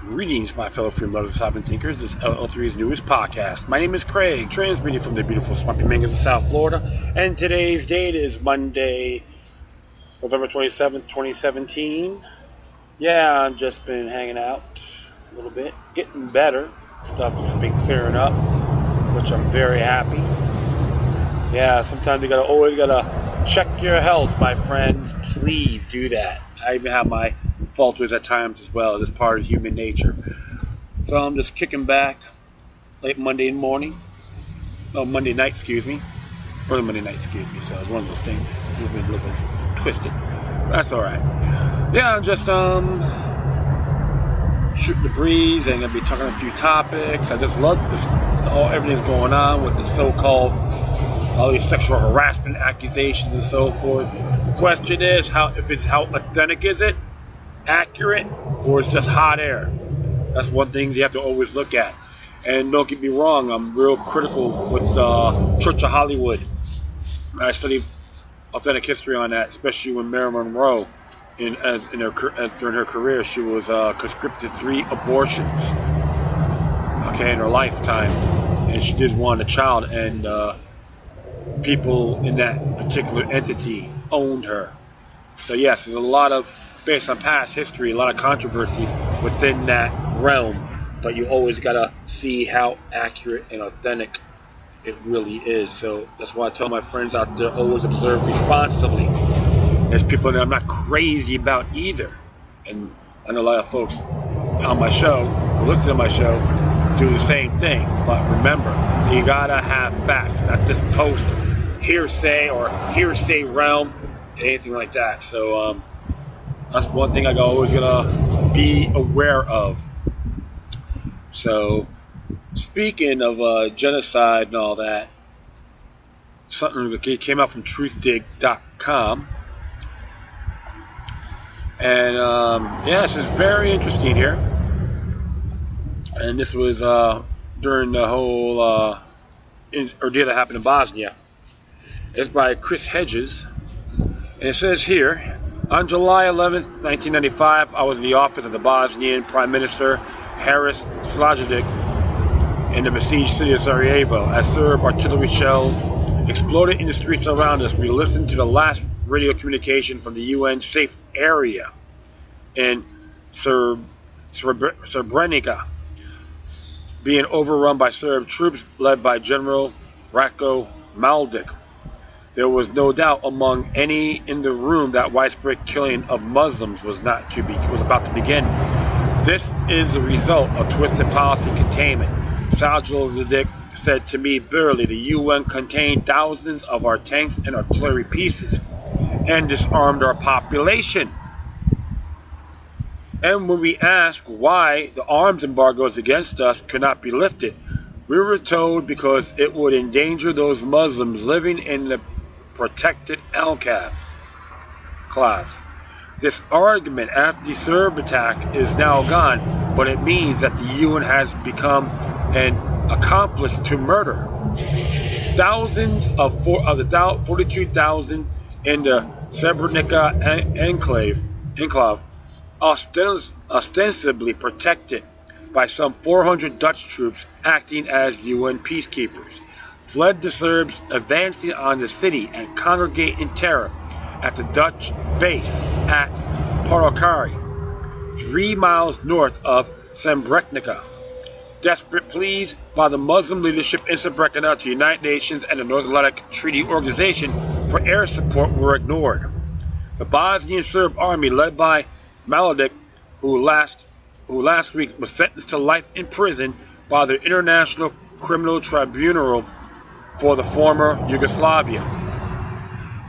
Greetings, my fellow freedom lovers, sovereign thinkers. This is LL3's newest podcast. My name is Craig, transmitting from the beautiful Swampy Mangas of South Florida, and today's date is Monday, November 27th, 2017. Yeah, I've just been hanging out a little bit, getting better. Stuff has been clearing up, which I'm very happy. Yeah, sometimes you always gotta check your health, my friends. Please do that. I even have my falters at times as well. It's part of human nature. So I'm just kicking back late Monday morning. Oh, Monday night, excuse me. Early Monday night, excuse me. So it's one of those things. It's been a little bit twisted. That's alright. Yeah, I'm just shooting the breeze and gonna be talking a few topics. I just love this, everything's going on with the so-called all these sexual harassment accusations and so forth. The question is how authentic is it? Accurate, or it's just hot air? That's one thing you have to always look at. And don't get me wrong, I'm real critical with Church of Hollywood. I studied authentic history on that, especially when Marilyn Monroe, during her career, she was conscripted 3 abortions, in her lifetime, and she did want a child, and people in that particular entity owned her. So yes, there's a lot of, based on past history, a lot of controversies within that realm, but you always gotta see how accurate and authentic it really is. So that's why I tell my friends out there, always observe responsibly. There's people that I'm not crazy about either, and I know a lot of folks on my show, who listen to my show, do the same thing. But remember, you gotta have facts, not just post hearsay or hearsay realm, anything like that. So that's one thing I always gonna be aware of. So, speaking of genocide and all that, something that came out from truthdig.com, and yeah, this is very interesting here. And this was during the whole ordeal that happened in Bosnia. It's by Chris Hedges, and it says here, on July 11th, 1995, I was in the office of the Bosnian Prime Minister Haris Slajic in the besieged city of Sarajevo. As Serb artillery shells exploded in the streets around us, we listened to the last radio communication from the UN safe area in Srebrenica being overrun by Serb troops led by General Ratko Mladic. There was no doubt among any in the room that widespread killing of Muslims was about to begin. This is the result of twisted policy containment. Slajic said to me bitterly, the UN contained thousands of our tanks and artillery pieces and disarmed our population. And when we asked why the arms embargoes against us could not be lifted, we were told because it would endanger those Muslims living in the protected class. This argument after the Serb attack is now gone, but it means that the UN has become an accomplice to murder. Thousands of the 42,000 in the Srebrenica enclave, ostensibly protected by some 400 Dutch troops acting as UN peacekeepers, fled the Serbs, advancing on the city and congregate in terror at the Dutch base at Porokari, 3 miles north of Srebrenica. Desperate pleas by the Muslim leadership in Srebrenica to the United Nations and the North Atlantic Treaty Organization for air support were ignored. The Bosnian Serb army, led by Mladic, who last week was sentenced to life in prison by the International Criminal Tribunal for the former Yugoslavia,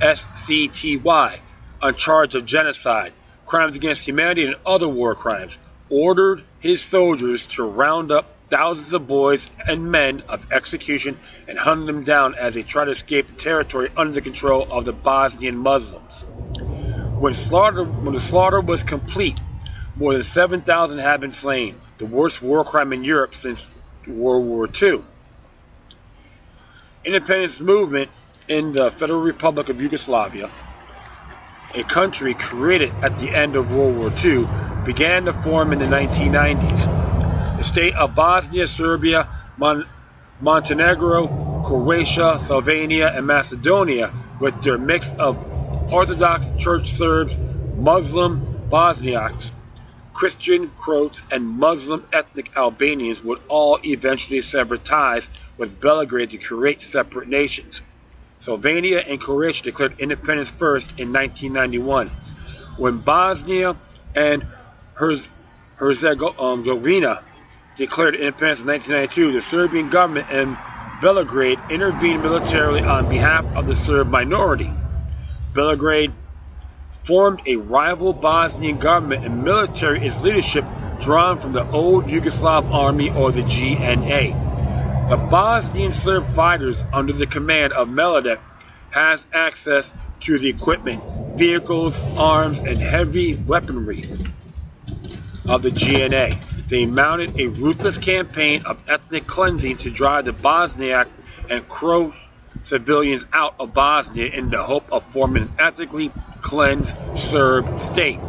SCTY, on charge of genocide, crimes against humanity, and other war crimes, ordered his soldiers to round up thousands of boys and men of execution and hunt them down as they tried to escape the territory under the control of the Bosnian Muslims. When the slaughter was complete, more than 7,000 had been slain, the worst war crime in Europe since World War II. Independence movement in the Federal Republic of Yugoslavia, a country created at the end of World War II, began to form in the 1990s. The state of Bosnia, Serbia, Montenegro, Croatia, Slovenia, and Macedonia, with their mix of Orthodox Church Serbs, Muslim Bosniaks, Christian Croats, and Muslim ethnic Albanians, would all eventually sever ties with Belgrade to create separate nations. Slovenia and Croatia declared independence first in 1991. When Bosnia and Herzegovina declared independence in 1992, the Serbian government and Belgrade intervened militarily on behalf of the Serb minority. Belgrade formed a rival Bosnian government and military its leadership drawn from the old Yugoslav army, or the GNA. The Bosnian Serb fighters under the command of Mladic has access to the equipment, vehicles, arms, and heavy weaponry of the GNA. They mounted a ruthless campaign of ethnic cleansing to drive the Bosniak and Croat civilians out of Bosnia in the hope of forming an ethnically cleansed Serb state.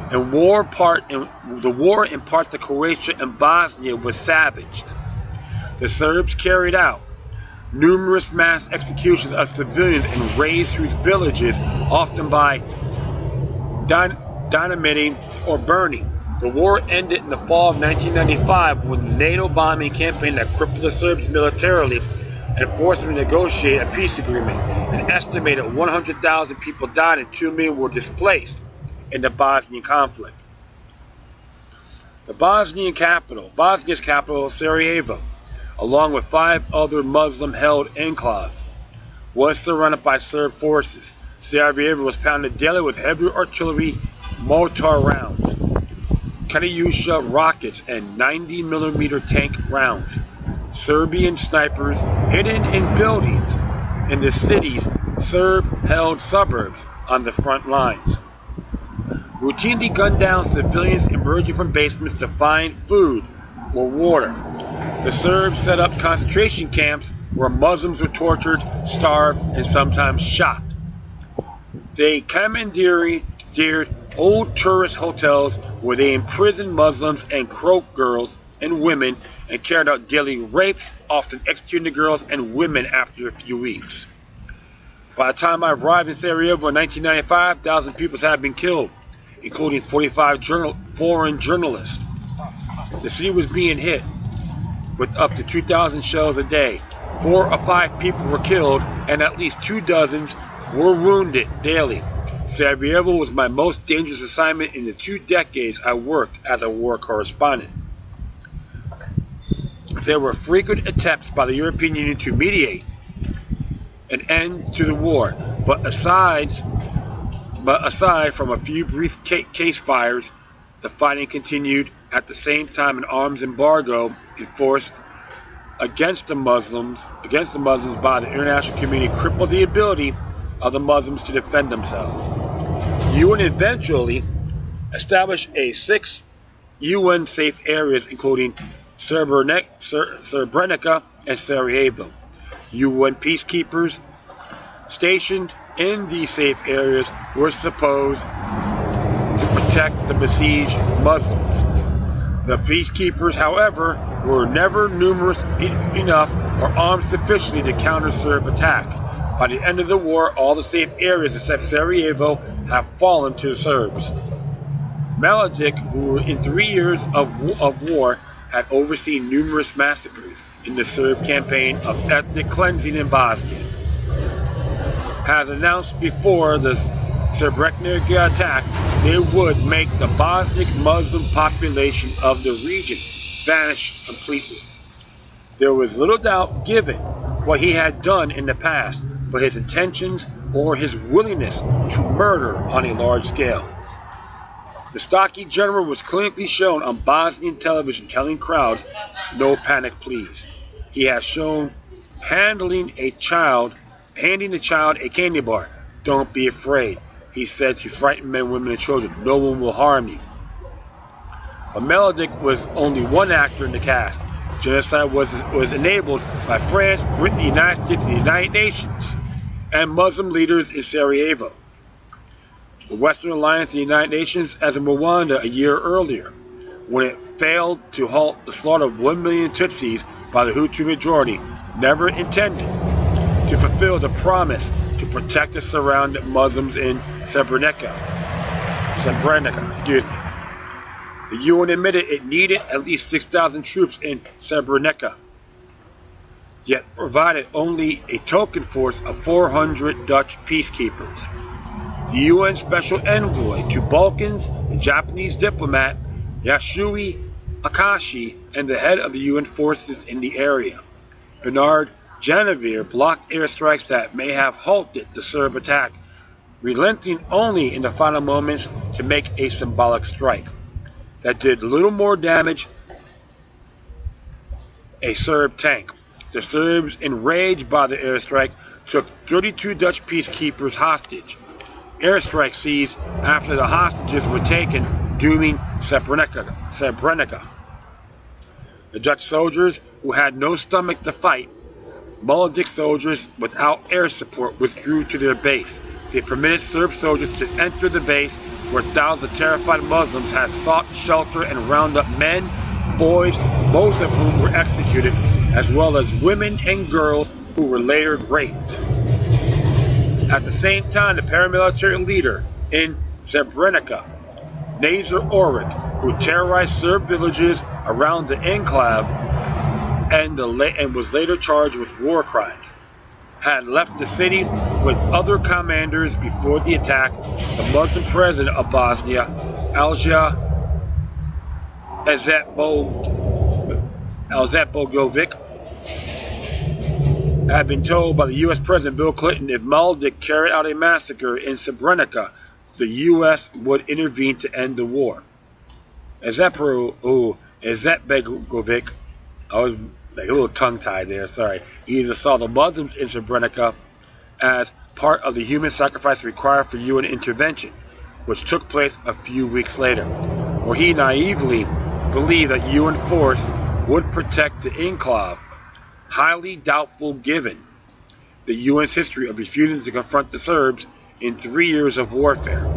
The war in parts of Croatia and Bosnia was savaged. The Serbs carried out numerous mass executions of civilians and razed through villages, often by dynamiting or burning. The war ended in the fall of 1995 when the NATO bombing campaign that crippled the Serbs militarily and forced them to negotiate a peace agreement. An estimated 100,000 people died and 2 million were displaced in the Bosnian conflict. The Bosnia's capital, Sarajevo, along with 5 other Muslim-held enclaves, was surrounded by Serb forces. Sarajevo was pounded daily with heavy artillery, mortar rounds, Katyusha rockets, and 90mm tank rounds. Serbian snipers hidden in buildings in the city's Serb-held suburbs on the front lines routinely gunned down civilians emerging from basements to find food or water. The Serbs set up concentration camps where Muslims were tortured, starved, and sometimes shot. They commandeered old tourist hotels where they imprisoned Muslims and Croat girls and women and carried out daily rapes, often executing the girls and women after a few weeks. By the time I arrived in Sarajevo in 1995, 1,000 people had been killed, including 45 foreign journalists. The city was being hit with up to 2,000 shells a day. 4 or 5 people were killed and at least 2 dozen were wounded daily. Sarajevo was my most dangerous assignment in the 2 decades I worked as a war correspondent. There were frequent attempts by the European Union to mediate an end to the war, but aside from a few brief case fires, the fighting continued. At the same time, an arms embargo enforced against the Muslims by the international community crippled the ability of the Muslims to defend themselves. The UN eventually established 6 UN safe areas, including Srebrenica and Sarajevo. UN peacekeepers stationed in these safe areas were supposed to protect the besieged Muslims. The peacekeepers, however, were never numerous enough or armed sufficiently to counter Serb attacks. By the end of the war, all the safe areas except Sarajevo have fallen to the Serbs. Mladic, who in 3 years of war had overseen numerous massacres in the Serb campaign of ethnic cleansing in Bosnia, has announced before the Srebrenica attack they would make the Bosniak Muslim population of the region vanish completely. There was little doubt, given what he had done in the past, but his intentions or his willingness to murder on a large scale. The stocky general was clinically shown on Bosnian television telling crowds, "No panic, please." He has shown handing a child a candy bar. "Don't be afraid," he said to frightened men, women, and children. "No one will harm you." But Mladic was only one actor in the cast. Genocide was enabled by France, Britain, the United States, and the United Nations, and Muslim leaders in Sarajevo. the Western Alliance and the United Nations as in Rwanda a year earlier, when it failed to halt the slaughter of 1 million Tutsis by the Hutu majority, never intended to fulfill the promise to protect the surrounded Muslims in Srebrenica. The UN admitted it needed at least 6,000 troops in Srebrenica, yet provided only a token force of 400 Dutch peacekeepers. The UN Special Envoy to Balkans, the Japanese diplomat Yasui Akashi, and the head of the UN forces in the area, Bernard Janvier, blocked airstrikes that may have halted the Serb attack, relenting only in the final moments to make a symbolic strike that did little more damage. A Serb tank. The Serbs, enraged by the airstrike, took 32 Dutch peacekeepers hostage. Airstrike ceased after the hostages were taken, dooming Srebrenica. The Dutch soldiers, who had no stomach to fight, Mladic soldiers without air support, withdrew to their base. They permitted Serb soldiers to enter the base, where thousands of terrified Muslims had sought shelter and round up men, boys, most of whom were executed, as well as women and girls who were later raped. At the same time, the paramilitary leader in Srebrenica, Nazar Oric, who terrorized Serb villages around the enclave and was later charged with war crimes, had left the city with other commanders before the attack. The Muslim president of Bosnia, Alija Izetbegovic, had been told by the U.S. President Bill Clinton if Mladic carried out a massacre in Srebrenica, the U.S. would intervene to end the war. Izetbegovic, I was like a little tongue-tied there, sorry. He either saw the Muslims in Srebrenica as part of the human sacrifice required for UN intervention, which took place a few weeks later, or he naively believed that UN force would protect the enclave, highly doubtful given the UN's history of refusing to confront the Serbs in 3 years of warfare.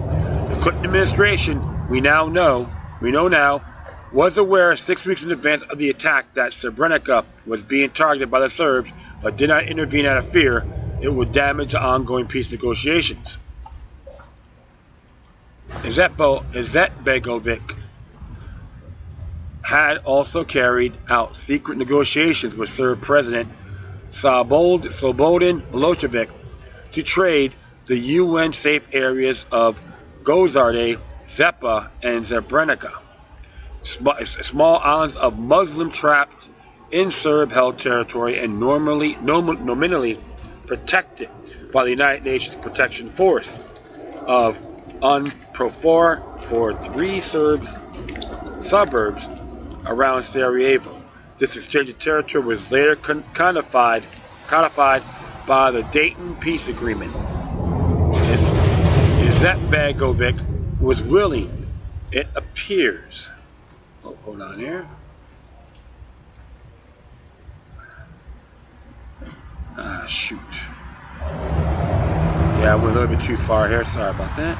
The Clinton administration, we know now, was aware 6 weeks in advance of the attack that Srebrenica was being targeted by the Serbs, but did not intervene out of fear it would damage the ongoing peace negotiations. Izetbegovic had also carried out secret negotiations with Serb President Slobodan Milosevic to trade the UN safe areas of Gozarde, Zepa, and Srebrenica, small islands of Muslim trapped in Serb-held territory and nominally protected by the United Nations Protection Force of UNPROFOR for 3 Serb suburbs around Sarajevo. This exchange of territory was later codified by the Dayton Peace Agreement. Izetbegovic was willing, it appears. Oh, hold on here. Shoot. Yeah, I went a little bit too far here. Sorry about that.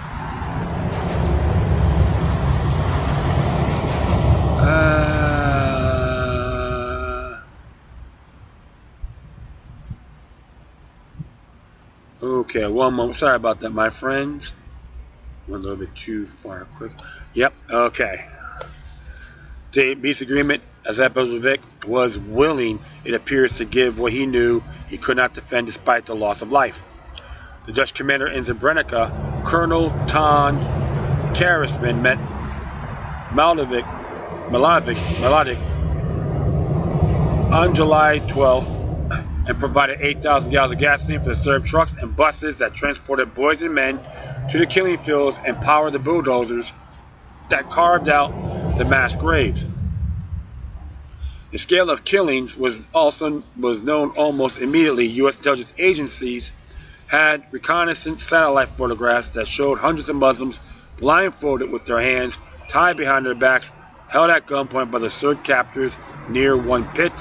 Okay, one moment. Sorry about that, my friends. Went a little bit too far quick. Yep, okay. The peace agreement, Izetbegovic was willing, it appears, to give what he knew he could not defend despite the loss of life. The Dutch commander in Srebrenica, Colonel Ton Karisman, met Mladic on July 12th and provided 8,000 gallons of gasoline for the Serb trucks and buses that transported boys and men to the killing fields and powered the bulldozers that carved out the mass graves. The scale of killings was known almost immediately. U.S. intelligence agencies had reconnaissance satellite photographs that showed hundreds of Muslims blindfolded with their hands tied behind their backs, held at gunpoint by the Serb captors near one pit.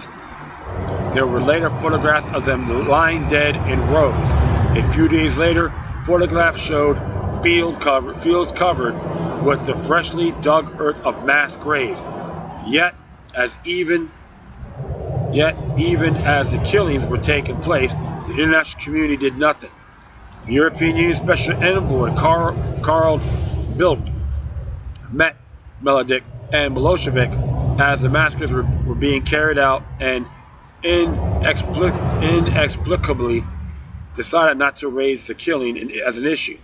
There were later photographs of them lying dead in rows. A few days later, photographs showed fields covered with the freshly dug earth of mass graves. Yet even as the killings were taking place, the international community did nothing. The European Union Special Envoy Carl Bildt met Mladic and Milosevic as the massacres were being carried out, and inexplicably decided not to raise the killing as an issue.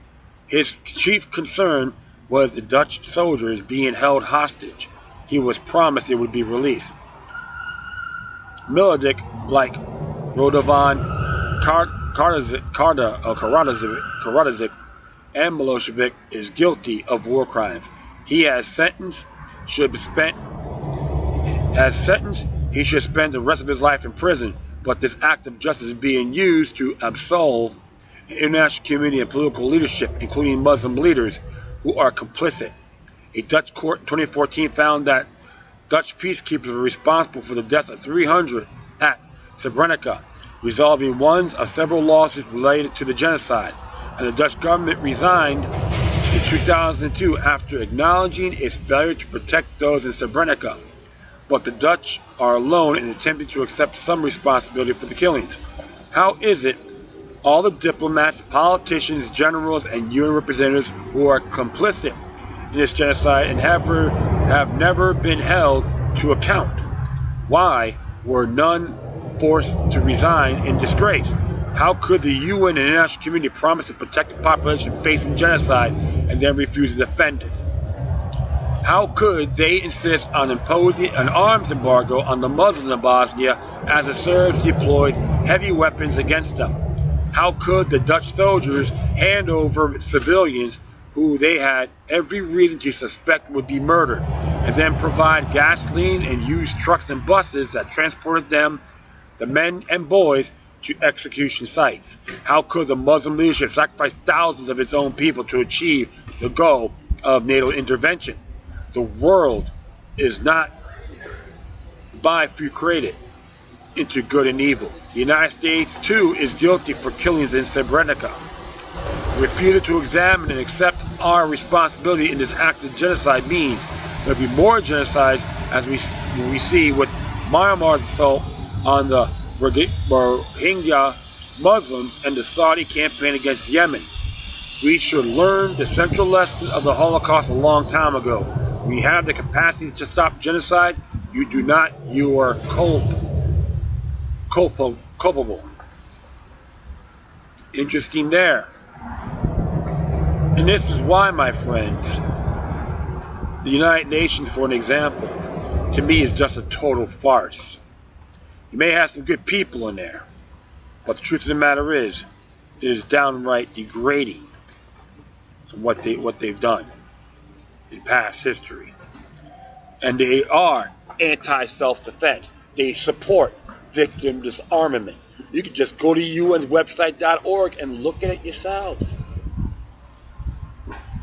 His chief concern was the Dutch soldiers being held hostage. He was promised they would be released. Mladic, like Radovan Karadzic and Milosevic, is guilty of war crimes. He should spend the rest of his life in prison, but this act of justice is being used to absolve the international community and political leadership, including Muslim leaders, who are complicit. A Dutch court in 2014 found that Dutch peacekeepers were responsible for the deaths of 300 at Srebrenica, resolving one of several lawsuits related to the genocide, and the Dutch government resigned in 2002 after acknowledging its failure to protect those in Srebrenica. But the Dutch are alone in attempting to accept some responsibility for the killings. How is it all the diplomats, politicians, generals, and UN representatives who are complicit in this genocide and have never been held to account? Why were none forced to resign in disgrace? How could the UN and international community promise to protect the population facing genocide and then refuse to defend it? How could they insist on imposing an arms embargo on the Muslims in Bosnia as the Serbs deployed heavy weapons against them? How could the Dutch soldiers hand over civilians who they had every reason to suspect would be murdered, and then provide gasoline and use trucks and buses that transported them, the men and boys, to execution sites? How could the Muslim leadership sacrifice thousands of its own people to achieve the goal of NATO intervention? The world is not bifurcated into good and evil. The United States, too, is guilty for killings in Srebrenica. Refusing to examine and accept our responsibility in this act of genocide means there will be more genocides, as we see with Myanmar's assault on the Rohingya Muslims and the Saudi campaign against Yemen. We should learn the central lesson of the Holocaust a long time ago. When you have the capacity to stop genocide, you do not. You are culpable. Interesting there. And this is why, my friends, the United Nations, for an example, to me is just a total farce. You may have some good people in there, but the truth of the matter is, it is downright degrading what they've done in past history. And they are anti-self-defense. They support victim disarmament. You can just go to UN's and look at it yourselves.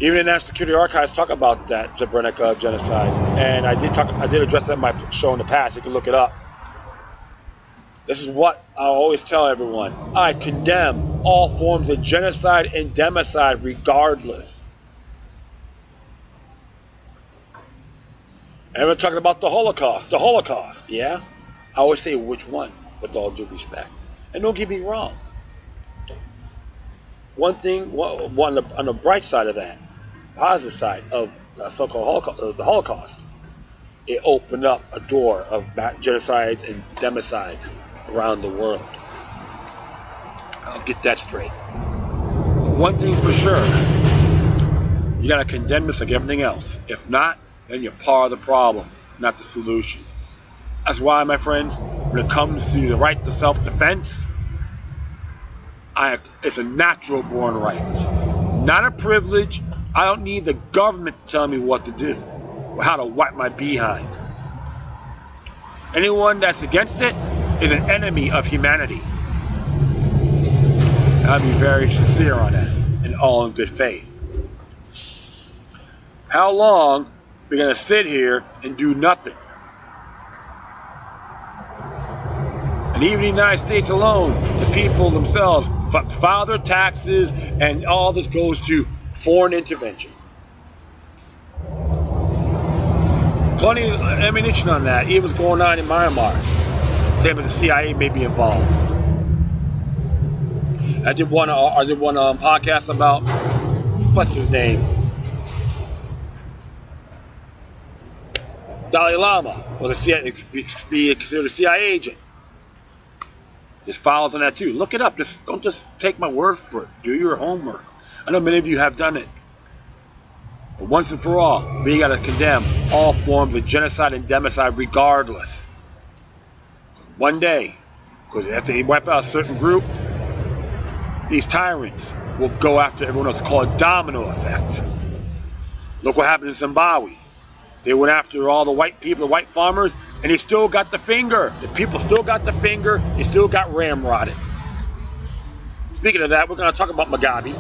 Even the National Security Archives talk about that Srebrenica genocide, and I did address that in my show in the past. You can look it up. This is what I always tell everyone. I condemn all forms of genocide and democide regardless. And we're talking about the Holocaust. The Holocaust, yeah? I always say which one, with all due respect. And don't get me wrong. One thing, on the bright side of that, positive side of the so-called Holocaust, it opened up a door of genocides and democides around the world. I'll get that straight. One thing for sure, you got to condemn this like everything else. If not, then you're part of the problem, not the solution. That's why, my friends, when it comes to the right to self-defense, it's a natural born right, not a privilege. I don't need the government to tell me what to do or how to wipe my behind. Anyone that's against it is an enemy of humanity. And I'll be very sincere on that, and all in good faith. How long are we going to sit here and do nothing? And even the United States alone, the people themselves file their taxes, and all this goes to foreign intervention. Plenty of ammunition on that. Even what's going on in Myanmar. Same as the CIA may be involved. I did one podcast about what's his name, Dalai Lama, or the CIA, be considered a CIA agent. There's files on that too. Look it up. Don't just take my word for it. Do your homework. I know many of you have done it. But once and for all, we got to condemn all forms of genocide and democide regardless. One day, because after they wipe out a certain group, these tyrants will go after everyone else. It's called a domino effect. Look what happened in Zimbabwe. They went after all the white people, the white farmers, and they still got the finger. The people still got the finger. They still got ramrodded. Speaking of that, we're going to talk about Mugabe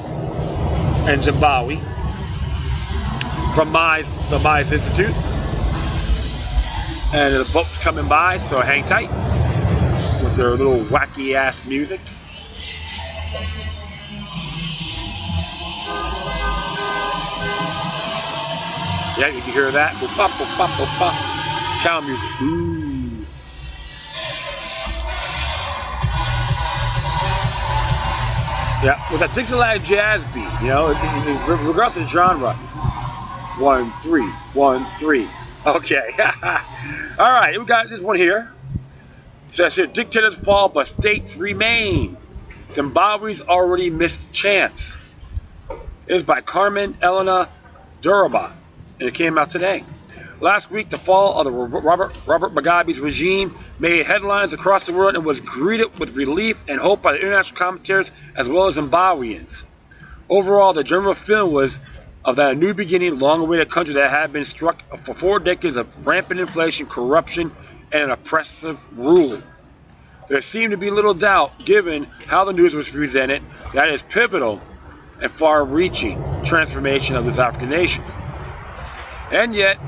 and Zimbabwe from the Mize Institute. And the boat's coming by, so hang tight with their little wacky ass music. Yeah, you can hear that. Cow music. Ooh. Yeah, well, that takes a lot of jazz beat, you know, regardless of the genre. 1, 3, 1, 3. Okay. All right, we got this one here. It says here, dictators fall, but states remain. Zimbabwe's already missed chance. It is by Carmen Elena Duraba, and it came out today. Last week, the fall of the Robert Mugabe's regime made headlines across the world and was greeted with relief and hope by the international commentators as well as Zimbabweans. Overall, the general feeling was of that a new beginning, long-awaited country that had been struck for 4 decades of rampant inflation, corruption, and an oppressive rule. There seemed to be little doubt, given how the news was presented, that it is pivotal and far-reaching transformation of this African nation. And yet,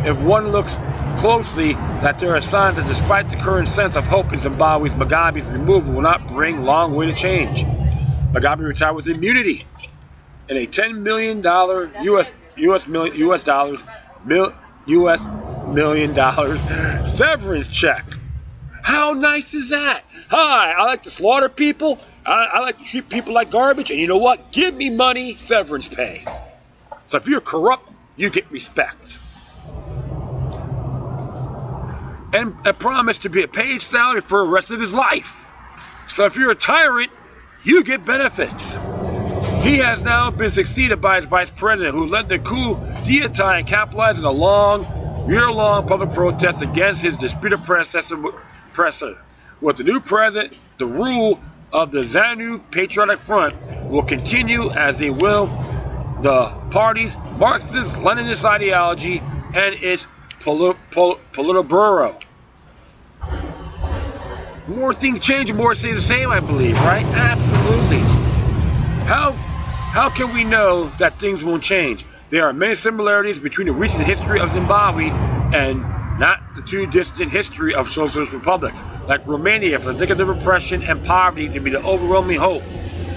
if one looks closely, that there are signs that despite the current sense of hope in Zimbabwe's Mugabe's removal will not bring long-awaited change. Mugabe retired with immunity and a $10 million US million severance check. How nice is that? Hi, I like to slaughter people. I like to treat people like garbage. And you know what? Give me money, severance pay. So if you're corrupt, you get respect. And a promise to be a paid salary for the rest of his life. So if you're a tyrant, you get benefits. He has now been succeeded by his vice president, who led the coup d'etat and capitalized on a year-long public protest against his disputed predecessor. With the new president, the rule of the ZANU Patriotic Front will continue, as they will the party's Marxist-Leninist ideology and its Politburo. More things change and more stay the same, I believe, right? Absolutely. How can we know that things won't change? There are many similarities between the recent history of Zimbabwe and not the too distant history of socialist republics, like Romania, for the thick of the repression and poverty to be the overwhelming hope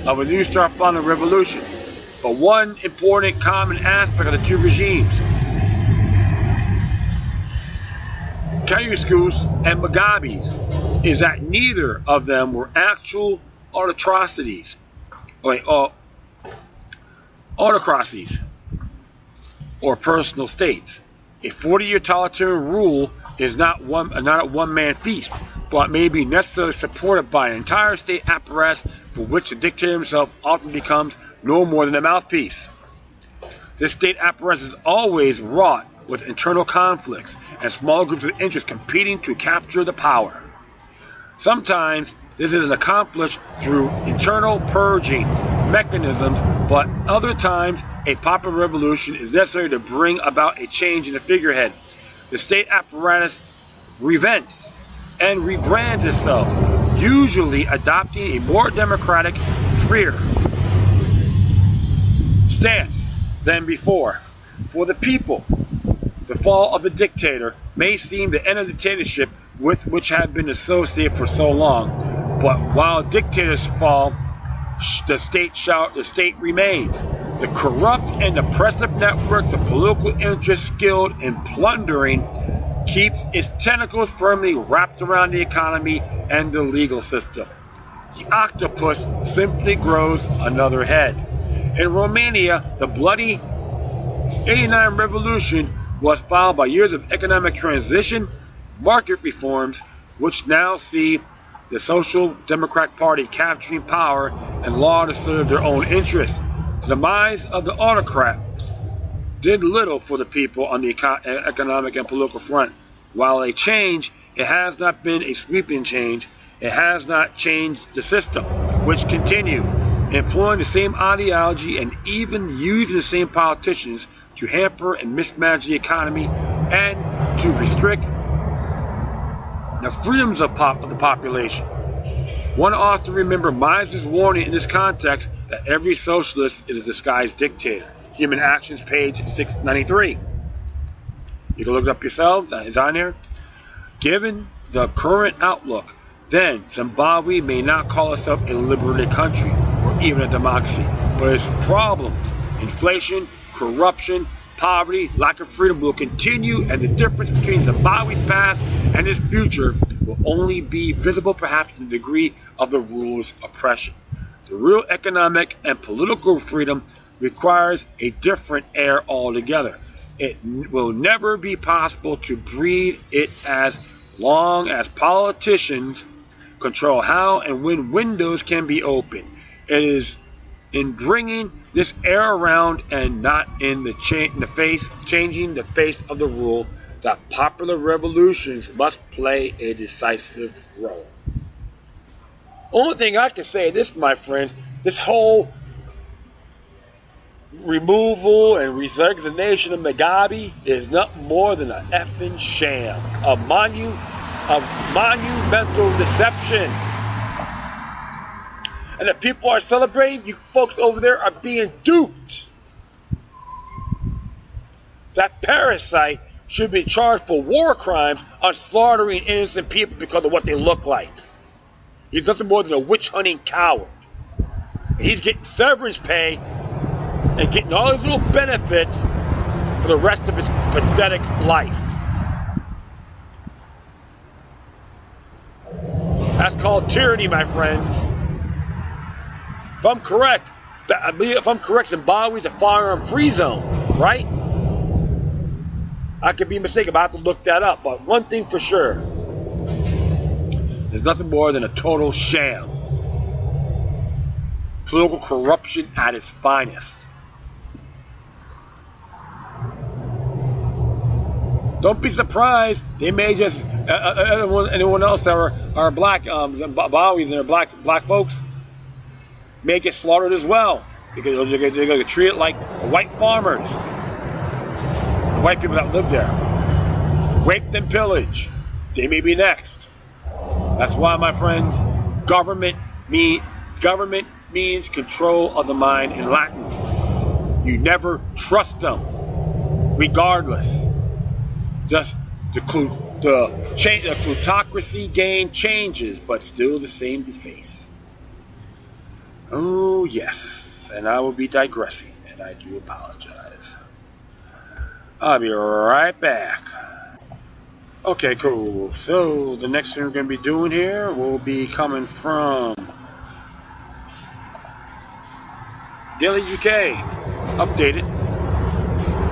of a new start following a revolution. But one important common aspect of the two regimes, Kayusku's and Mugabe's, is that neither of them were actual autocracies, or personal states. A 40-year totalitarian rule is not a one-man feast, but may be necessarily supported by an entire state apparatus for which the dictator himself often becomes no more than a mouthpiece. This state apparatus is always wrought with internal conflicts and small groups of interests competing to capture the power. Sometimes this is accomplished through internal purging mechanisms, but other times a popular revolution is necessary to bring about a change in the figurehead. The state apparatus reinvents and rebrands itself, usually adopting a more democratic, freer stance than before. For the people, the fall of the dictator may seem the end of the dictatorship with which had been associated for so long, but while dictators fall, the state remains. The corrupt and oppressive networks of political interests skilled in plundering keeps its tentacles firmly wrapped around the economy and the legal system. The octopus simply grows another head. In Romania, the bloody '89 revolution was followed by years of economic transition, market reforms, which now see the Social Democratic Party capturing power and law to serve their own interests. The demise of the autocrat did little for the people on the economic and political front. While a change, it has not been a sweeping change. It has not changed the system, which continue employing the same ideology and even using the same politicians to hamper and mismanage the economy and to restrict the freedoms of the population. One ought to remember Mises' warning in this context that every socialist is a disguised dictator. Human Actions, page 693. You can look it up yourselves. It's on there. Given the current outlook, then Zimbabwe may not call itself a liberated country or even a democracy, but its problems, inflation, corruption, poverty, lack of freedom will continue, and the difference between Zimbabwe's past and its future will only be visible perhaps in the degree of the ruler's oppression. The real economic and political freedom requires a different air altogether. It will never be possible to breathe it as long as politicians control how and when windows can be opened. It is in bringing this air around and not in the changing the face of the rule that popular revolutions must play a decisive role. Only thing I can say is this, my friends, this whole removal and resignation of Mugabe is nothing more than an effing sham, a monumental deception. And the people are celebrating, you folks over there are being duped. That parasite should be charged for war crimes on slaughtering innocent people because of what they look like. He's nothing more than a witch-hunting coward. He's getting severance pay and getting all these little benefits for the rest of his pathetic life. That's called tyranny, my friends. If I'm correct, Zimbabwe's a firearm-free zone, right? I could be mistaken, but I have to look that up. But one thing for sure, there's nothing more than a total sham. Political corruption at its finest. Don't be surprised. They may just anyone else that are black Zimbabweans and black folks may get slaughtered as well because they're going to treat it like white farmers, white people that live there, raped and pillage. They may be next. That's why, my friends, government means control of the mind in Latin. You never trust them, regardless. Just the plutocracy game changes, but still the same face. Oh yes, and I will be digressing, and I do apologize. I'll be right back. Okay, cool. So the next thing we're going to be doing here will be coming from Daily UK, updated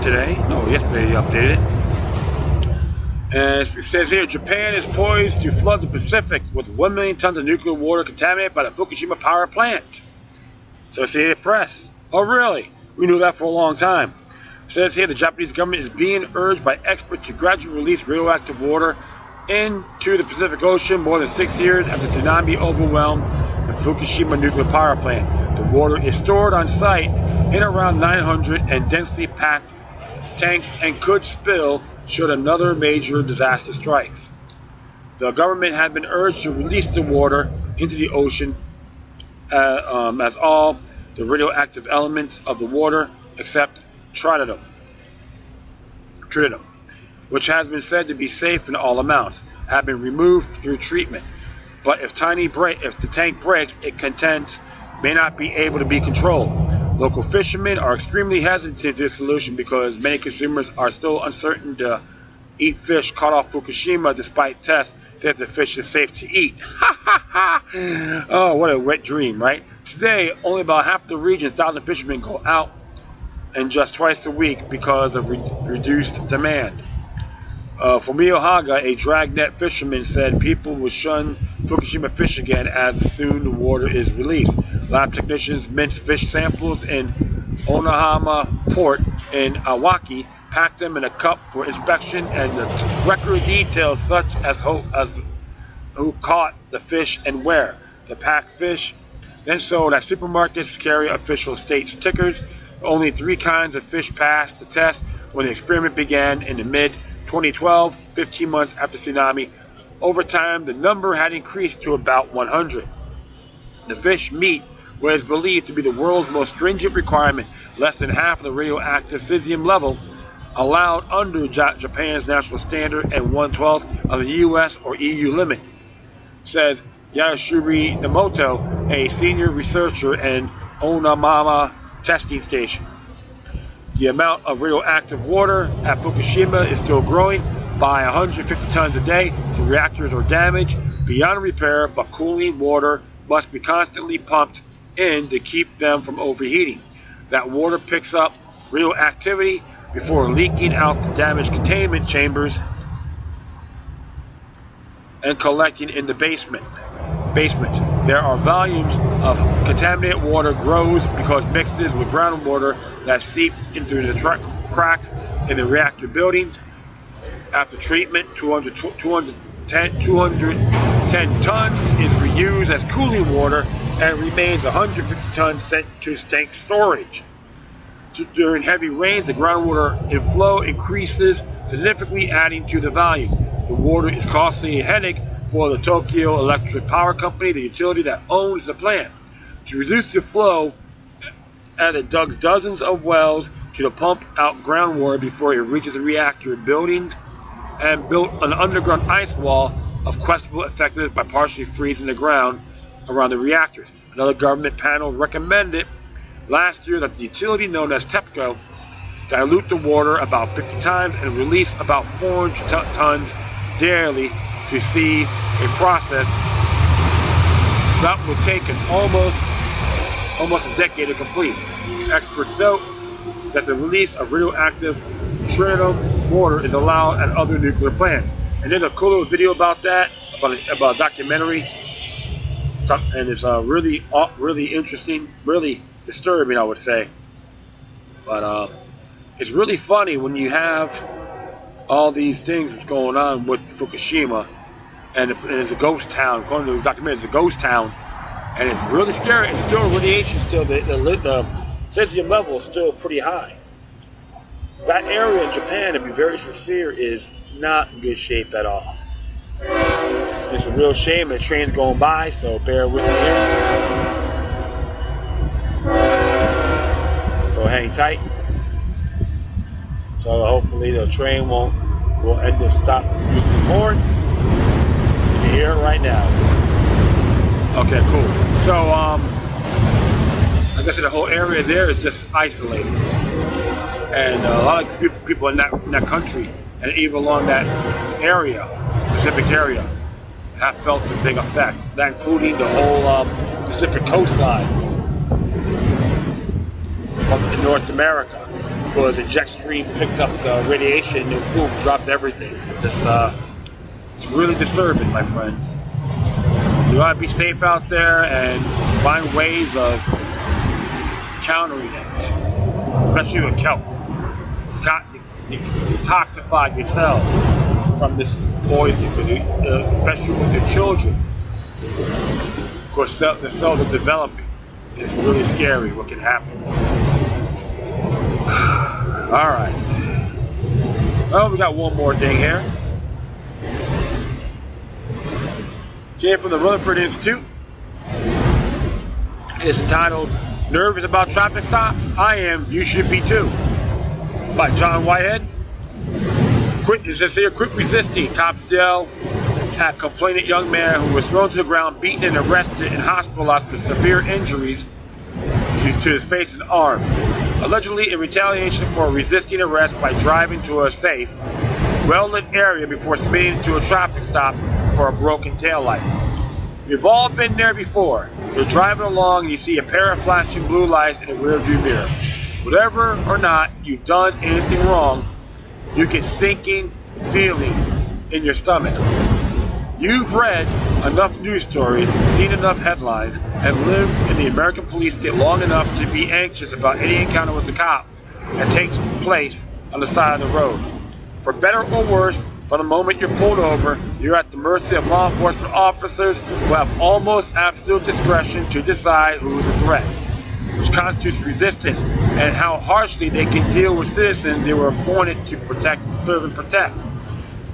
today. No, yesterday they updated. And it says here, Japan is poised to flood the Pacific with 1 million tons of nuclear water contaminated by the Fukushima power plant. Associated Press. Oh, really? We knew that for a long time. It says here, the Japanese government is being urged by experts to gradually release radioactive water into the Pacific Ocean more than 6 years after tsunami overwhelmed the Fukushima nuclear power plant. The water is stored on site in around 900 and densely packed tanks and could spill should another major disaster strikes. The government had been urged to release the water into the ocean as all the radioactive elements of the water except tritium, which has been said to be safe in all amounts, have been removed through treatment. But if the tank breaks, it contents may not be able to be controlled. Local fishermen are extremely hesitant to this solution because many consumers are still uncertain to eat fish caught off Fukushima despite tests that the fish is safe to eat. Ha ha ha! Oh, what a wet dream, right? Today, only about half of the region's 1,000 fishermen go out and just twice a week because of reduced demand. Fumio Haga, a dragnet fisherman, said people will shun Fukushima fish again as soon the water is released. Lab technicians minced fish samples in Onahama Port in Awaki, packed them in a cup for inspection, and the record details such as who caught the fish and where. The packed fish then sold at supermarkets carry official state stickers. Only 3 kinds of fish passed the test when the experiment began in the mid-2012, 15 months after tsunami. Over time, the number had increased to about 100. The fish meat was believed to be the world's most stringent requirement, less than half of the radioactive cesium level allowed under Japan's national standard and 1/12 of the US or EU limit, says Yasushi Nemoto, a senior researcher in Onamama testing station. The amount of radioactive water at Fukushima is still growing by 150 tons a day. The reactors are damaged beyond repair, but cooling water must be constantly pumped in to keep them from overheating. That water picks up radioactivity before leaking out the damaged containment chambers and collecting in the basement. There are volumes of contaminated water grows because mixes with groundwater that seeps into the cracks in the reactor buildings. After treatment, 210 tons is reused as cooling water and remains 150 tons sent to tank storage. During heavy rains, the groundwater inflow increases, significantly adding to the volume. The water is costly and headache for the Tokyo Electric Power Company, the utility that owns the plant. To reduce the flow, as it dug dozens of wells to pump out groundwater before it reaches the reactor building, and built an underground ice wall of questionable effectiveness by partially freezing the ground around the reactors. Another government panel recommended last year that the utility known as TEPCO dilute the water about 50 times and release about 400 tons daily to see a process that would take almost a decade to complete. Experts note that the release of radioactive tritium water is allowed at other nuclear plants. And there's a cool little video about that, about a documentary, and it's really interesting, really disturbing, I would say. But it's really funny when you have all these things going on with Fukushima, and it's a ghost town. According to the documentary, it's a ghost town, and it's really scary. And still, radiation, still the cesium level is still pretty high. That area in Japan, to be very sincere, is not in good shape at all. It's a real shame. The train's going by, so bear with me here. So hang tight. So hopefully the train will end up stop using its horn. You can hear it right now. Okay, cool. So like I said, the whole area there is just isolated, and a lot of people in that country, and even along that area, Pacific area, have felt the big effect. That including the whole Pacific coastline from North America, because the jet stream picked up the radiation and boom, dropped everything. It's really disturbing, my friends. You gotta be safe out there and find ways of countering it, especially with kelp. Detoxify yourselves from this poison, especially with your children. Of course, the cells are developing. It's really scary what can happen. All right. Well, we got one more thing here. Came from the Rutherford Institute. It's entitled "Nervous About Traffic Stops? I Am. You Should Be Too," by John Whitehead. Quit resisting. Cops yell at complaining young man who was thrown to the ground, beaten and arrested and hospitalized for severe injuries to his face and arm, allegedly in retaliation for resisting arrest by driving to a safe, well-lit area before submitting to a traffic stop for a broken taillight. We've all been there before. You're driving along and you see a pair of flashing blue lights in the rearview mirror. Whatever or not you've done anything wrong, you get sinking feeling in your stomach. You've read enough news stories, seen enough headlines, and lived in the American police state long enough to be anxious about any encounter with a cop that takes place on the side of the road. For better or worse, from the moment you're pulled over, you're at the mercy of law enforcement officers who have almost absolute discretion to decide who is a threat, which constitutes resistance, and how harshly they can deal with citizens they were appointed to protect, serve, and protect.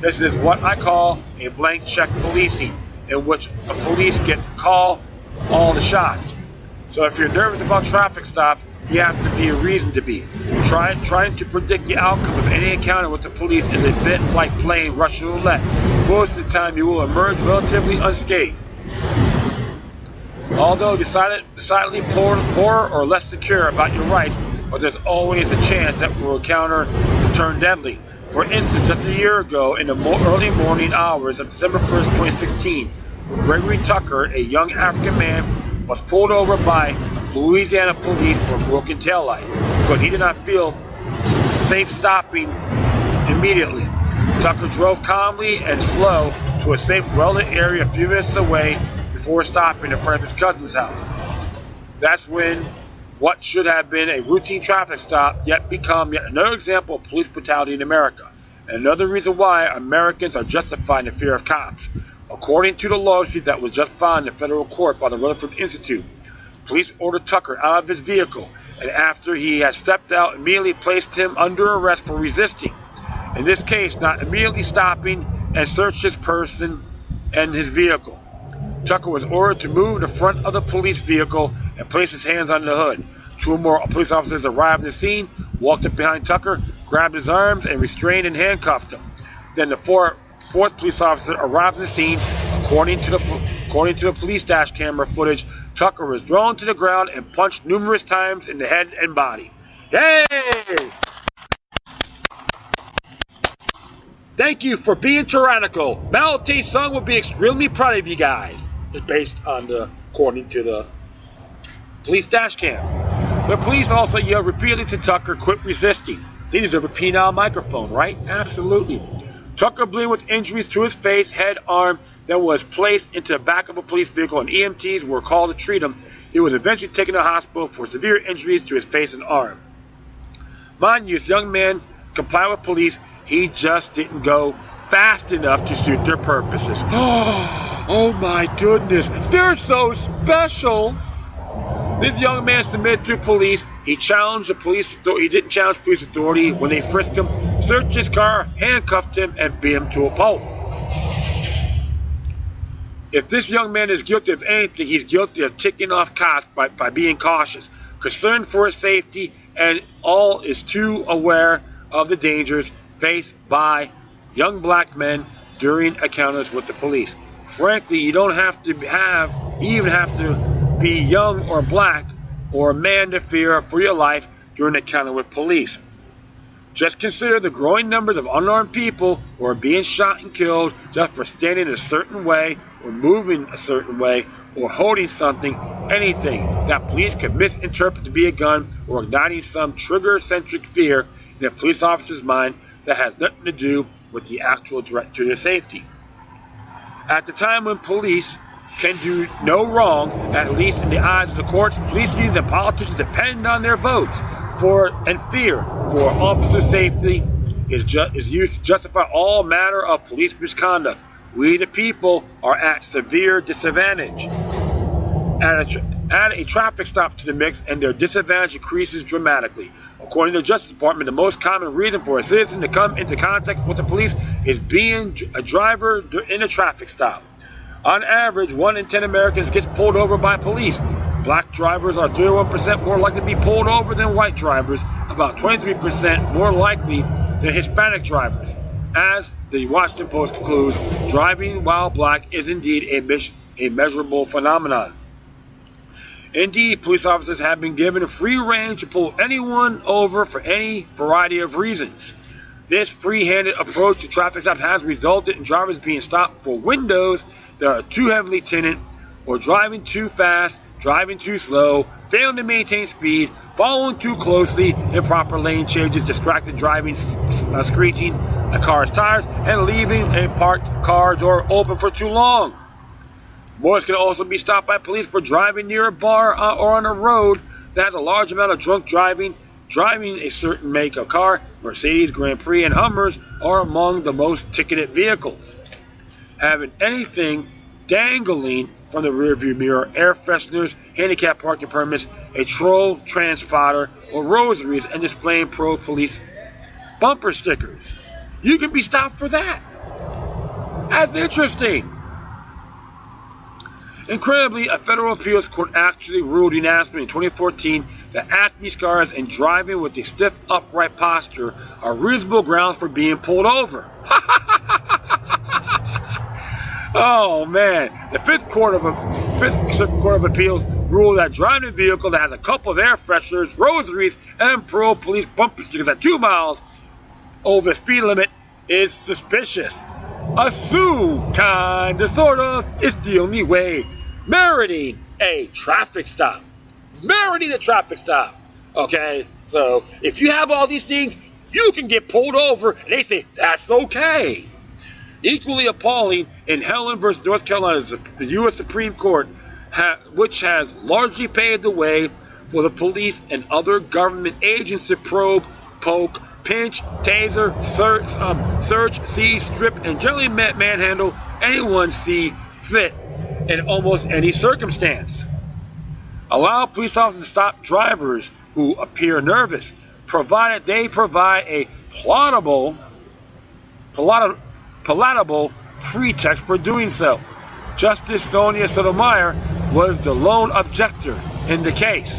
This is what I call a blank check policing, in which a police get to call all the shots. So if you're nervous about traffic stops, you have to be a reason to be. Trying to predict the outcome of any encounter with the police is a bit like playing Russian roulette. Most of the time you will emerge relatively unscathed. Although decidedly poorer or less secure about your rights, but there's always a chance that your encounter will turn deadly. For instance, just a year ago, in the early morning hours of December 1st, 2016, Gregory Tucker, a young African man, was pulled over by Louisiana police for a broken taillight because he did not feel safe stopping immediately. Tucker drove calmly and slow to a safe, well-lit area a few minutes away before stopping in front of his cousin's house. That's when what should have been a routine traffic stop become yet another example of police brutality in America, and another reason why Americans are justified in the fear of cops. According to the lawsuit that was just filed in the federal court by the Rutherford Institute, police ordered Tucker out of his vehicle, and after he had stepped out, immediately placed him under arrest for resisting. In this case, not immediately stopping and searched his person and his vehicle. Tucker was ordered to move the front of the police vehicle and place his hands on the hood. Two more police officers arrived at the scene, walked up behind Tucker, grabbed his arms, and restrained and handcuffed him. Then the fourth police officer arrived at the scene. According to the police dash camera footage, Tucker was thrown to the ground and punched numerous times in the head and body. Yay! Thank you for being tyrannical. Malate Sung will be extremely proud of you guys. It's based on according to the police dash cam. The police also yelled repeatedly to Tucker, "Quit resisting." They deserve a penile microphone, right? Absolutely. Tucker bleeding with injuries to his face, head, arm, then was placed into the back of a police vehicle, and EMTs were called to treat him. He was eventually taken to the hospital for severe injuries to his face and arm. Mind you, this young man complied with police. He just didn't go fast enough to suit their purposes. Oh my goodness, they're so special. This young man submitted to police. He challenged the police. He didn't challenge police authority when they frisked him, searched his car, handcuffed him, and beat him to a pulp. If this young man is guilty of anything, he's guilty of ticking off cops by being cautious, concerned for his safety, and all is too aware of the dangers faced by young black men during encounters with the police. Frankly, you don't have to even have to be young or black or a man to fear for your life during an encounter with police. Just consider the growing numbers of unarmed people who are being shot and killed just for standing a certain way or moving a certain way or holding something, anything that police could misinterpret to be a gun or igniting some trigger-centric fear in a police officer's mind that has nothing to do with the actual threat to their safety. At the time when police can do no wrong, at least in the eyes of the courts, police unions and politicians depend on their votes and fear for officer safety is used to justify all manner of police misconduct. We the people are at severe disadvantage. Add a traffic stop to the mix and their disadvantage increases dramatically. According to the Justice Department, the most common reason for a citizen to come into contact with the police is being a driver in a traffic stop. On average, 1 in 10 Americans gets pulled over by police. Black drivers are 31% more likely to be pulled over than white drivers, about 23% more likely than Hispanic drivers. As the Washington Post concludes, driving while black is indeed a measurable phenomenon. Indeed, police officers have been given free rein to pull anyone over for any variety of reasons. This free-handed approach to traffic stops has resulted in drivers being stopped for windows that are too heavily tinted, or driving too fast, driving too slow, failing to maintain speed, following too closely, improper lane changes, distracted driving, screeching a car's tires, and leaving a parked car door open for too long. Boys can also be stopped by police for driving near a bar or on a road that has a large amount of drunk driving. Driving a certain make of car, Mercedes, Grand Prix, and Hummers are among the most ticketed vehicles. Having anything dangling from the rearview mirror, air fresheners, handicap parking permits, a troll transponder, or rosaries, and displaying pro-police bumper stickers. You can be stopped for that. That's interesting. Incredibly, a federal appeals court actually ruled unanimously in 2014 that acne scars and driving with a stiff, upright posture are reasonable grounds for being pulled over. Oh man! The Fifth Circuit Court of Appeals ruled that driving a vehicle that has a couple of air fresheners, rosaries, and pro-police bumper stickers at 2 miles over the speed limit is suspicious. Assume, kinda, sorta, it's the only way. Meriting a traffic stop. Meriting a traffic stop. Okay? So, if you have all these things, you can get pulled over, and they say, that's okay. Equally appalling, in Helen versus North Carolina, the U.S. Supreme Court, which has largely paved the way for the police and other government agents to probe, poke, pinch, taser, search, seize, strip, and generally manhandle anyone see fit in almost any circumstance. Allow police officers to stop drivers who appear nervous, provided they provide a palatable pretext for doing so. Justice Sonia Sotomayor was the lone objector in the case.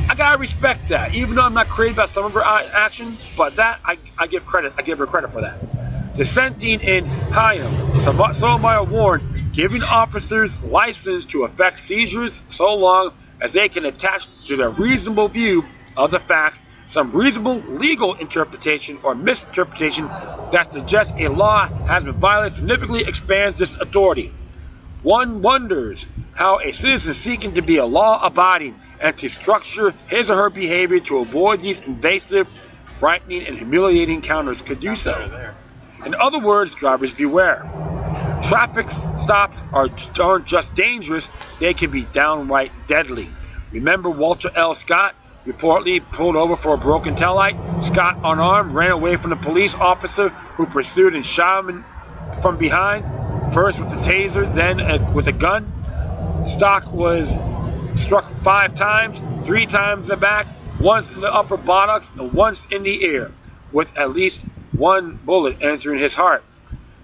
I gotta respect that, even though I'm not crazy about some of her actions, but that I give her credit for that. Dissenting in Hyam, Sotomayor warned, giving officers license to effect seizures so long as they can attach to their reasonable view of the facts some reasonable legal interpretation or misinterpretation that suggests a law has been violated significantly expands this authority. One wonders how a citizen seeking to be a law-abiding and to structure his or her behavior to avoid these invasive, frightening, and humiliating encounters could do so. In other words, drivers beware. Traffic stops aren't just dangerous, they can be downright deadly. Remember Walter L. Scott, reportedly pulled over for a broken taillight? Scott, unarmed, ran away from the police officer who pursued and shot him from behind, first with a taser, then with a gun. Scott was struck 5 times, 3 times in the back, once in the upper buttocks, and once in the ear, with at least 1 bullet entering his heart.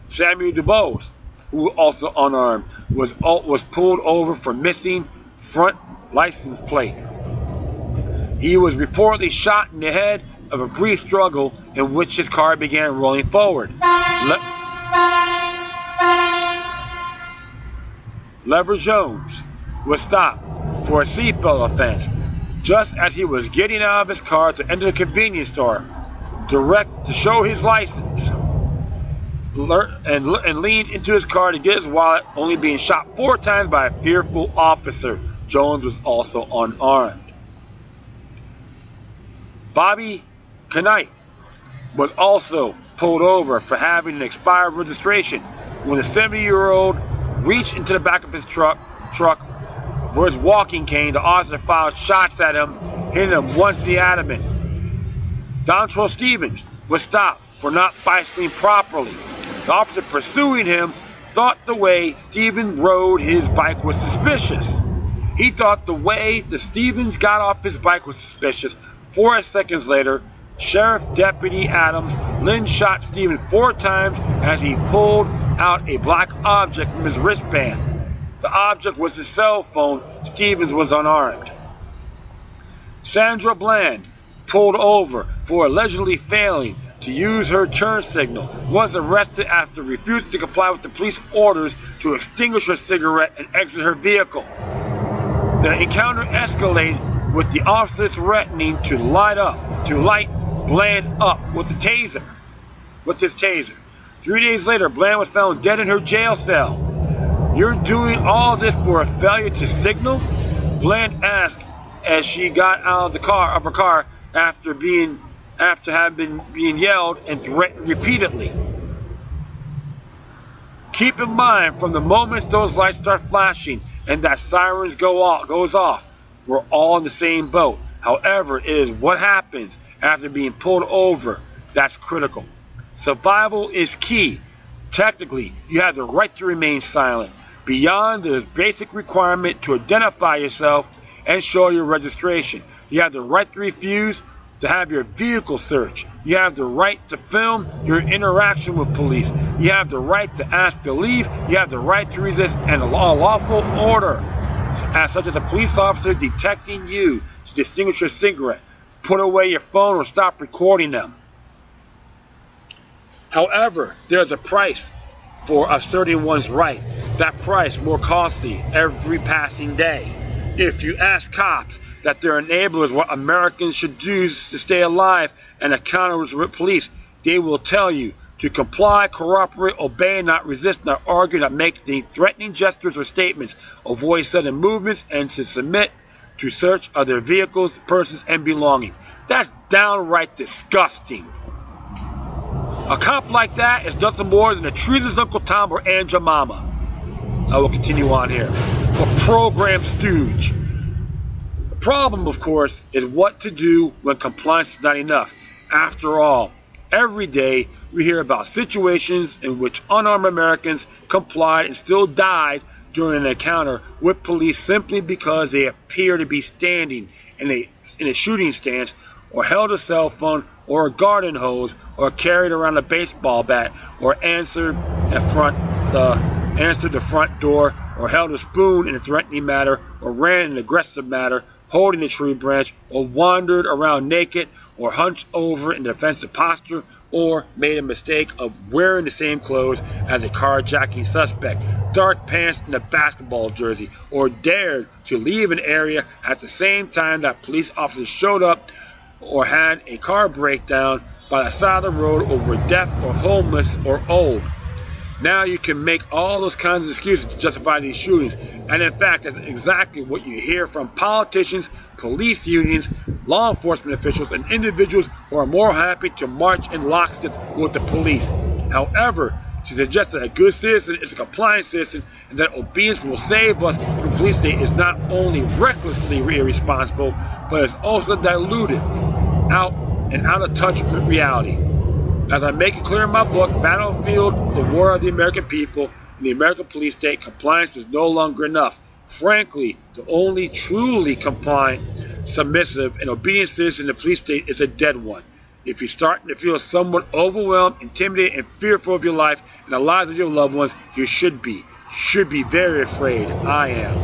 Samuel DuBose, who also unarmed, was pulled over for missing front license plate. He was reportedly shot in the head of a brief struggle in which his car began rolling forward. Lever Jones was stopped for a seatbelt offense just as he was getting out of his car to enter the convenience store, direct to show his license, and leaned into his car to get his wallet, only being shot 4 times by a fearful officer. Jones was also unarmed. Bobby Knight was also pulled over for having an expired registration when the 70-year-old reached into the back of his truck for his walking cane. The officer fired shots at him, hitting him once in the abdomen. Dontrell Stevens was stopped for not bicycling properly. The officer pursuing him thought the way Stevens rode his bike was suspicious. He thought the way the Stevens got off his bike was suspicious. 4 seconds later, Sheriff Deputy Adams Lynn shot Stevens 4 times as he pulled out a black object from his wristband. The object was his cell phone. Stevens was unarmed. Sandra Bland pulled over for allegedly failing to use her turn signal, was arrested after refusing to comply with the police orders to extinguish her cigarette and exit her vehicle. The encounter escalated with the officer threatening to light Bland up with his taser. 3 days later, Bland was found dead in her jail cell. "You're doing all this for a failure to signal?" Bland asked as she got out of her car after having been yelled and threatened repeatedly. Keep in mind, from the moment those lights start flashing and that sirens goes off, we're all in the same boat. However, it is what happens after being pulled over that's critical. Survival is key. Technically, you have the right to remain silent, beyond the basic requirement to identify yourself and show your registration. You have the right to refuse to have your vehicle searched. You have the right to film your interaction with police. You have the right to ask to leave. You have the right to resist an unlawful order, such as a police officer detecting you to distinguish your cigarette, put away your phone, or stop recording them. However, there's a price for asserting one's right. That price more costly every passing day. If you ask cops that their enablers what Americans should do to stay alive and encounter with police, they will tell you to comply, cooperate, obey, not resist, not argue, not make the threatening gestures or statements, avoid sudden movements, and to submit to search of their vehicles, persons, and belongings. That's downright disgusting. A cop like that is nothing more than a treasonous Uncle Tom or Aunt Jemima. I will continue on here. A program stooge. The problem, of course, is what to do when compliance is not enough. After all, every day we hear about situations in which unarmed Americans complied and still died during an encounter with police simply because they appear to be standing in a shooting stance, or held a cell phone or a garden hose, or carried around a baseball bat, or answered the front door, or held a spoon in a threatening manner, or ran in an aggressive manner, holding a tree branch, or wandered around naked, or hunched over in defensive posture, or made a mistake of wearing the same clothes as a carjacking suspect, dark pants and a basketball jersey, or dared to leave an area at the same time that police officers showed up, or had a car breakdown by the side of the road, or were deaf or homeless or old. Now you can make all those kinds of excuses to justify these shootings, and in fact that's exactly what you hear from politicians, police unions, law enforcement officials, and individuals who are more happy to march in lockstep with the police. However, to suggest that a good citizen is a compliant citizen and that obedience will save us from the police state is not only recklessly irresponsible, but is also diluted, out of touch with reality. As I make it clear in my book, Battlefield, The War of the American People, in the American police state, compliance is no longer enough. Frankly, the only truly compliant, submissive, and obedient citizen in the police state is a dead one. If you're starting to feel somewhat overwhelmed, intimidated, and fearful of your life and the lives of your loved ones, you should be very afraid. I am.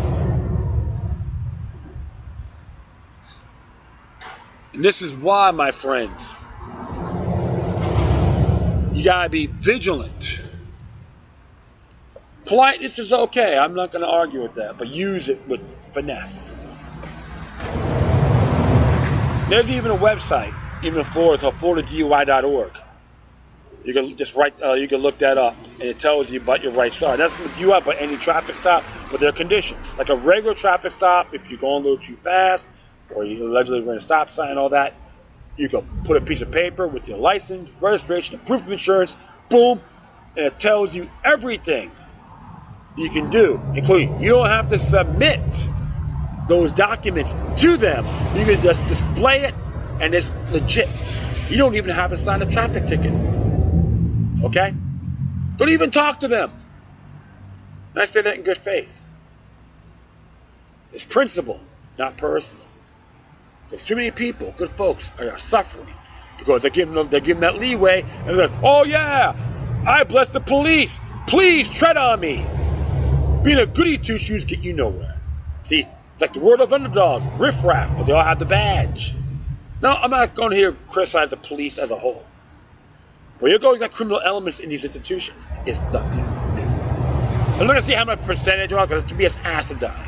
And this is why, my friends, you gotta be vigilant. Politeness is okay. I'm not going to argue with that, but use it with finesse. There's even a website, even in Florida, called FloridaDUI.org. You can just you can look that up, and it tells you about your rights. Sorry, that's from DUI, but any traffic stop, but there are conditions. Like a regular traffic stop, if you're going a little too fast, or you allegedly ran a stop sign and all that, you can put a piece of paper with your license, registration, and proof of insurance, boom, and it tells you everything you can do, including you don't have to submit those documents to them. You can just display it, and it's legit. You don't even have to sign a traffic ticket. Okay? Don't even talk to them. And I say that in good faith. It's principle, not personal. Because too many people, good folks, are suffering because they're giving that leeway, and they're like, oh yeah, I bless the police. Please tread on me. Being a goody two-shoes get you nowhere. See, it's like the word of underdog, riffraff, but they all have the badge. Now, I'm not going to here criticize the police as a whole. But you're going to got criminal elements in these institutions. It's nothing new. I'm not going to see how much percentage are because to be asked to die.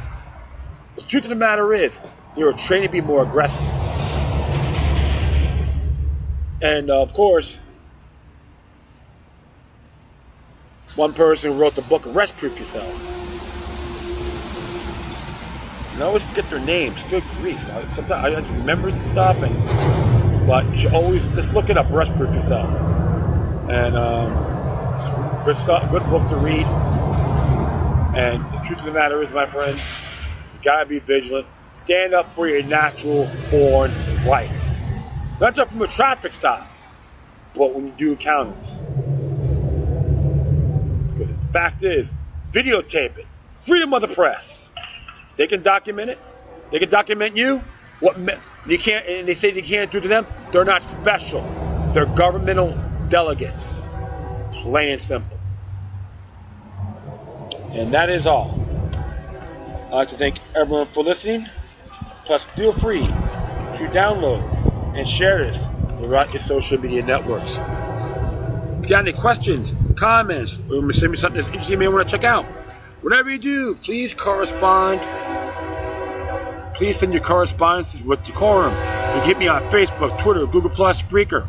The truth of the matter is, they were trained to be more aggressive. And of course, one person who wrote the book, Arrest Proof Yourself. And I always forget their names. Good grief. Sometimes I just remember the stuff, but you should always just look it up. Arrest Proof Yourself. And it's good stuff, good book to read. And the truth of the matter is, my friends, you gotta be vigilant. Stand up for your natural born rights. Not just from a traffic stop, but when you do encounters. The fact is, videotape it. Freedom of the press. They can document it. They can document you. You can't, and they say they can't do to them. They're not special. They're governmental delegates. Plain and simple. And that is all. I'd like to thank everyone for listening. Plus, feel free to download and share this throughout your social media networks. If you got any questions, comments, or send me something that's interesting you may want to check out, whatever you do, please correspond. Please send your correspondences with decorum. You can hit me on Facebook, Twitter, Google+, Spreaker,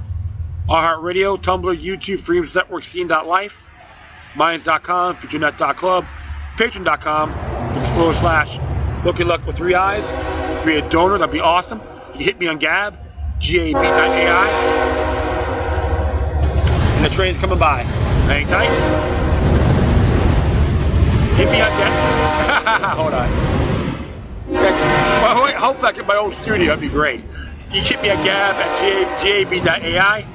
iHeartRadio, Tumblr, YouTube, Freedoms Network, Scene.life, Minds.com, FutureNet.club, Patreon.com/LookingLuck with 3 eyes. If you're a donor, that'd be awesome. You can hit me on Gab, GAB.ai. And the train's coming by. Hang tight. Hit me on Gab. Hold on. Well, hopefully I get my own studio. That'd be great. You can hit me on Gab at GAB.ai.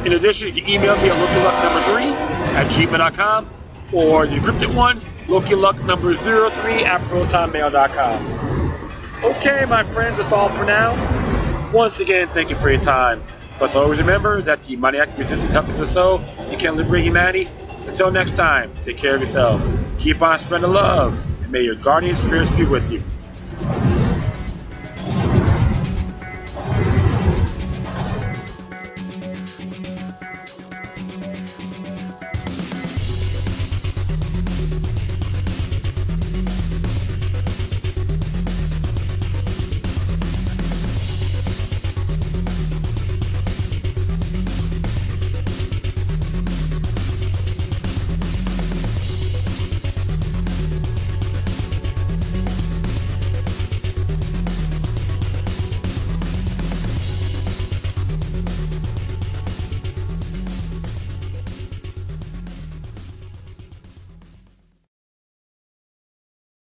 In addition, you can email me at LookingLuck3@gmail.com, or the encrypted ones, LookingLuck03@protonmail.com. Okay, my friends, that's all for now. Once again, thank you for your time. Plus, always remember that the demoniac resistance helps to the soul. You can liberate humanity. Until next time, take care of yourselves. Keep on spreading love, and may your guardian spirits be with you.